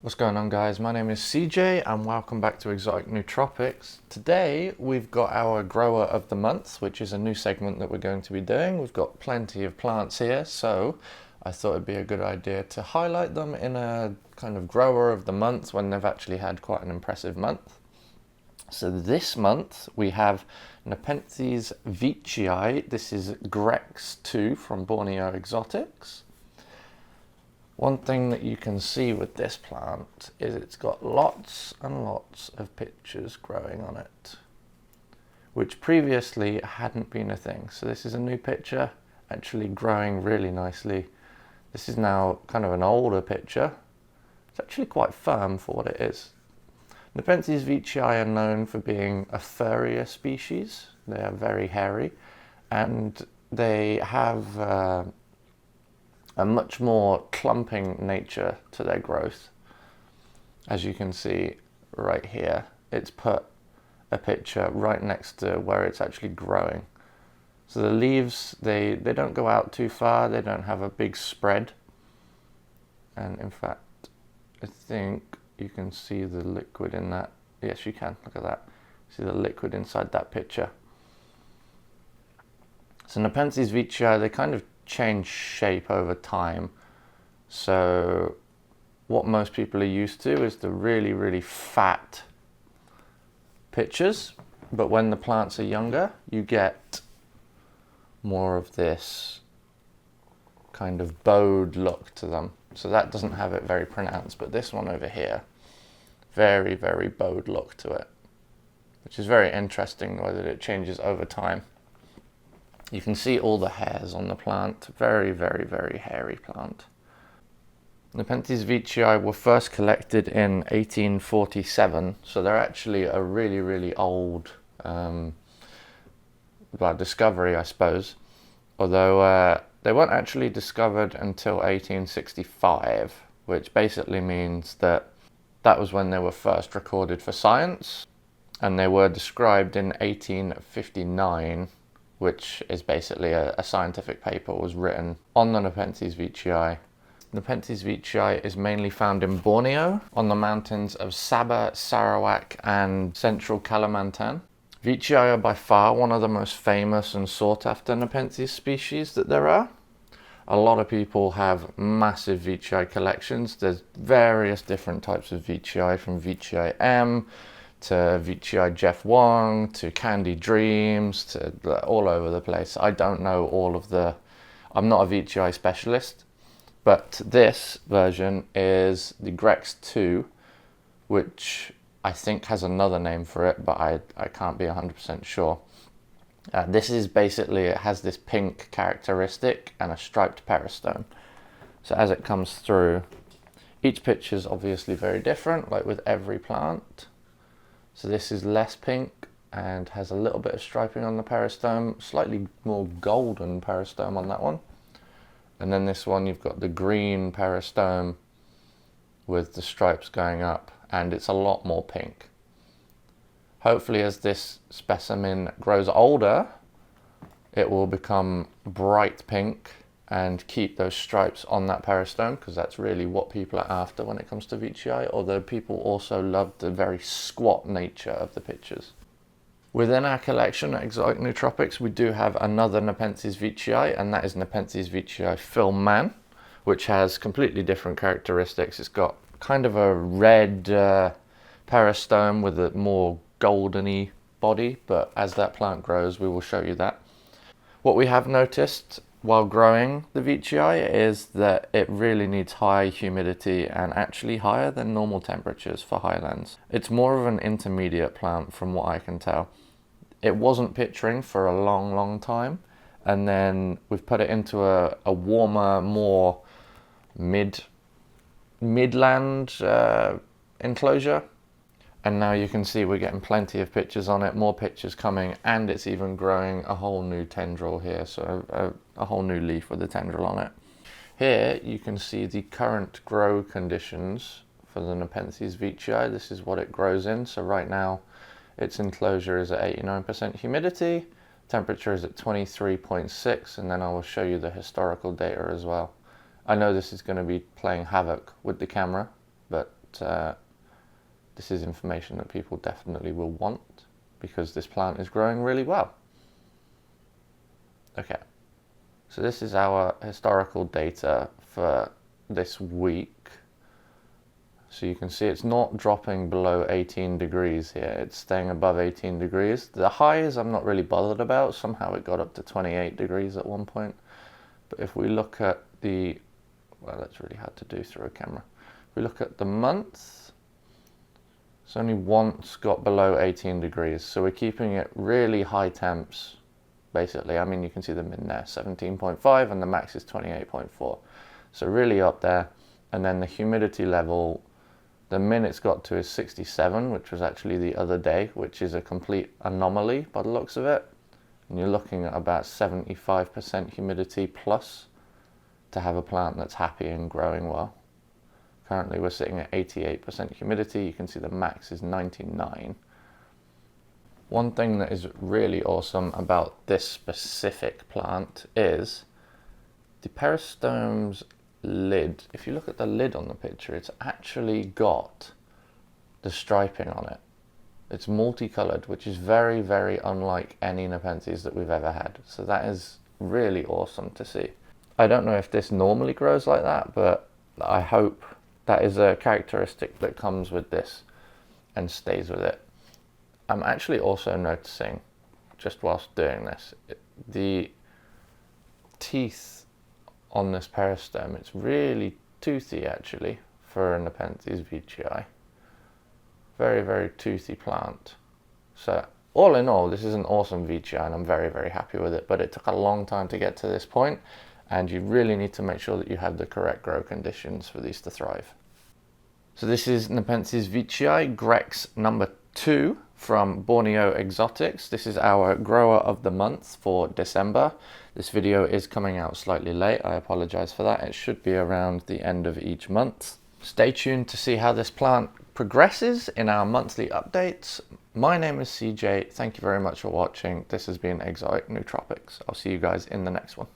What's going on, guys? My name is CJ and welcome back to Exotic Nootropics. Today we've got our Grower of the Month, which is a new segment that we're going to be doing. We've got plenty of plants here, so I thought it'd be a good idea to highlight them in a kind of Grower of the Month when they've actually had quite an impressive month. So this month we have Nepenthes Veitchii. This is Grex 2 from Borneo Exotics. One thing that you can see with this plant is it's got lots and lots of pictures growing on it, which previously hadn't been a thing. So this is a new picture, actually growing really nicely. This is now kind of an older picture. It's actually quite firm for what it is. Nepenthes Veitchii are known for being a furrier species. They are very hairy and they have a much more clumping nature to their growth. As you can see right here, it's put a picture right next to where it's actually growing. So the leaves, they don't go out too far, they don't have a big spread. And in fact, I think you can see the liquid in that. Yes, you can, look at that. See the liquid inside that picture. So Nepenthes Veitchii, they kind of change shape over time. So what most people are used to is the really fat pictures, but when the plants are younger you get more of this kind of bowed look to them. So that doesn't have it very pronounced, but this one over here, very bowed look to it, which is very interesting the way that it changes over time. You can see all the hairs on the plant. Very hairy plant. Nepenthes Veitchii were first collected in 1847, so they're actually a really old discovery, I suppose. Although they weren't actually discovered until 1865, which basically means that was when they were first recorded for science, and they were described in 1859. Which is basically a scientific paper was written on the Nepenthes Veitchii. Nepenthes Veitchii is mainly found in Borneo, on the mountains of Sabah, Sarawak and central Kalimantan. Veitchii are by far one of the most famous and sought after Nepenthes species that there are. A lot of people have massive Veitchii collections. There's various different types of Veitchii, from Veitchii M to Veitchii Jeff Wong, to Candy Dreams, to all over the place. I don't know all of the... I'm not a Veitchii specialist, but this version is the Grex 2, which I think has another name for it, but I can't be 100% sure. This is basically, it has this pink characteristic and a striped peristome. So as it comes through, each picture is obviously very different, like with every plant. So this is less pink and has a little bit of striping on the peristome, slightly more golden peristome on that one. And then this one, you've got the green peristome with the stripes going up, and it's a lot more pink. Hopefully as this specimen grows older, it will become bright pink and keep those stripes on that peristome, because that's really what people are after when it comes to Veitchii, although people also love the very squat nature of the pictures. Within our collection at Exotic Nootropics, we do have another Nepenthes Veitchii, and that is Nepenthes Veitchii Film Man, which has completely different characteristics. It's got kind of a red peristome with a more goldeny body, but as that plant grows, we will show you that. What we have noticed while growing the Veitchii is that it really needs high humidity, and actually higher than normal temperatures for highlands. It's more of an intermediate plant from what I can tell. It wasn't picturing for a long time, and then we've put it into a warmer, more midland enclosure. And now you can see we're getting plenty of pictures on it, more pictures coming, and it's even growing a whole new tendril here, so a whole new leaf with a tendril on it. Here you can see the current grow conditions for the Nepenthes Veitchii. This is what it grows in. So right now its enclosure is at 89% humidity, temperature is at 23.6, and then I will show you the historical data as well. I know this is going to be playing havoc with the camera, but this is information that people definitely will want because this plant is growing really well. Okay, so this is our historical data for this week. So you can see it's not dropping below 18 degrees here. It's staying above 18 degrees. The highs I'm not really bothered about. Somehow it got up to 28 degrees at one point. But if we look at the, well, that's really hard to do through a camera. If we look at the month, it's only once got below 18 degrees. So we're keeping it really high temps, basically. I mean, you can see them in there, 17.5 and the max is 28.4. So really up there. And then the humidity level, the minutes got to is 67, which was actually the other day, which is a complete anomaly by the looks of it. And you're looking at about 75% humidity plus to have a plant that's happy and growing well. Currently we're sitting at 88% humidity. You can see the max is 99. One thing that is really awesome about this specific plant is the peristome's lid. If you look at the lid on the picture, it's actually got the striping on it. It's multicolored, which is very, very unlike any Nepenthes that we've ever had. So that is really awesome to see. I don't know if this normally grows like that, but I hope that is a characteristic that comes with this and stays with it. I'm actually also noticing, just whilst doing this, the teeth on this peristome, it's really toothy actually for a Nepenthes Veitchii. Very, very toothy plant. So all in all, this is an awesome Veitchii and I'm very, very happy with it, but it took a long time to get to this point and you really need to make sure that you have the correct grow conditions for these to thrive. So this is Nepenthes Veitchii Grex number 2 from Borneo Exotics. This is our grower of the month for December. This video is coming out slightly late. I apologize for that. It should be around the end of each month. Stay tuned to see how this plant progresses in our monthly updates. My name is CJ. Thank you very much for watching. This has been Exotic Nootropics. I'll see you guys in the next one.